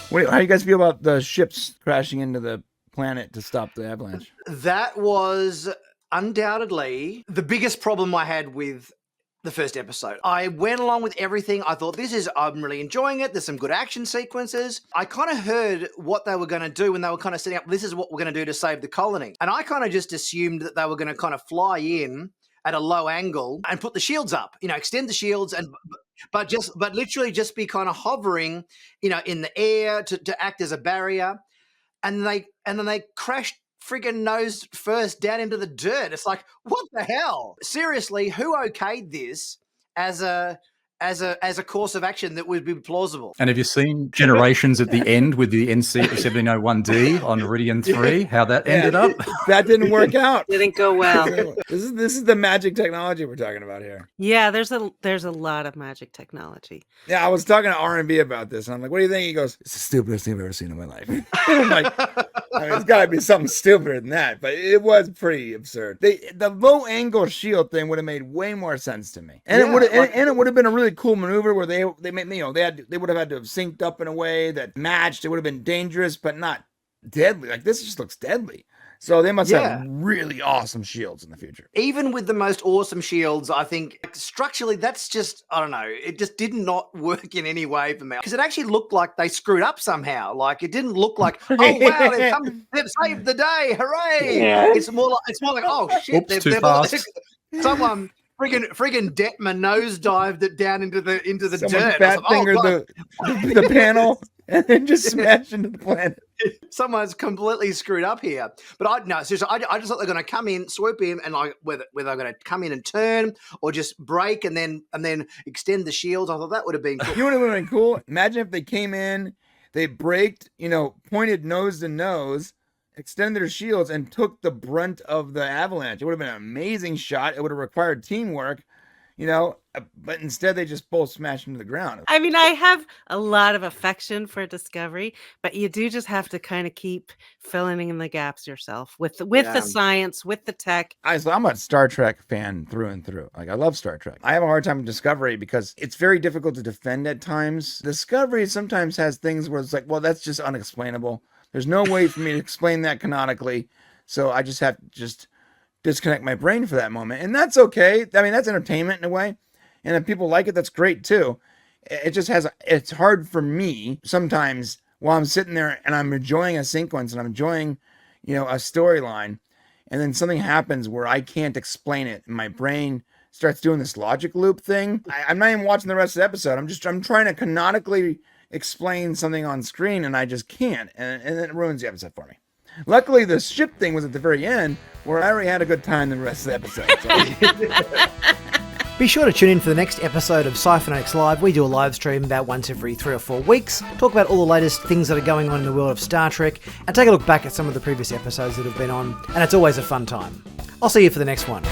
How do you guys feel about the ships crashing into the planet to stop the avalanche? That was undoubtedly the biggest problem I had with the first episode. I went along with everything. I thought, I'm really enjoying it. There's some good action sequences. I kind of heard what they were going to do when they were kind of setting up, this is what we're going to do to save the colony. And I kind of just assumed that they were going to kind of fly in at a low angle and put the shields up, extend the shields but literally just be kind of hovering, in the air to act as a barrier. And then they crashed friggin' nose first down into the dirt. It's like, what the hell? Seriously, who okayed this as a course of action that would be plausible? And have you seen Generations at the end with the NC-1701D on Iridium 3? How that ended up? That didn't work out. Didn't go well. This is the magic technology we're talking about here. Yeah, there's a lot of magic technology. Yeah, I was talking to R&B about this, and I'm like, what do you think? He goes, it's the stupidest thing I've ever seen in my life. I'm like, it's got to be something stupider than that, but it was pretty absurd. The low angle shield thing would have made way more sense to me, and it would have been a really cool maneuver where they would have had to have synced up in a way that matched. It would have been dangerous, but not deadly. Like, this just looks deadly. So they must have really awesome shields in the future. Even with the most awesome shields, I think structurally that's just, I don't know, it just did not work in any way for me. Because it actually looked like they screwed up somehow. Like, it didn't look like, oh wow, they've saved the day, hooray! Yeah. It's more like, oh shit, Oops, too fast. Someone friggin' Detmer nosedived it down into the Someone dirt. fat fingered the panel and then just smashed into the planet. Someone's completely screwed up here. But seriously, I just thought they're going to come in, swoop in, and like whether they're going to come in and turn or just break and then extend the shields. I thought that would have been cool. You know what would have been cool? Imagine if they came in, they braked, pointed nose to nose, extended their shields, and took the brunt of the avalanche. It would have been an amazing shot. It would have required teamwork, but instead they just both smashed into the ground. I mean, I have a lot of affection for Discovery, but you do just have to kind of keep filling in the gaps yourself with the science, with the tech. I'm a Star Trek fan through and through. Like, I love Star Trek. I have a hard time with Discovery because it's very difficult to defend at times. Discovery sometimes has things where it's like, well, that's just unexplainable. There's no way for me to explain that canonically, so I just have to disconnect my brain for that moment. And that's okay. I mean, that's entertainment in a way. And if people like it, that's great too. It's hard for me sometimes while I'm sitting there and I'm enjoying a sequence and I'm enjoying, a storyline, and then something happens where I can't explain it and my brain starts doing this logic loop thing. I'm not even watching the rest of the episode. I'm trying to canonically explain something on screen and I just can't. And it ruins the episode for me. Luckily, the ship thing was at the very end where I already had a good time the rest of the episode. So. Be sure to tune in for the next episode of Sci-Finatics Live. We do a live stream about once every 3 or 4 weeks, talk about all the latest things that are going on in the world of Star Trek, and take a look back at some of the previous episodes that have been on, and it's always a fun time. I'll see you for the next one.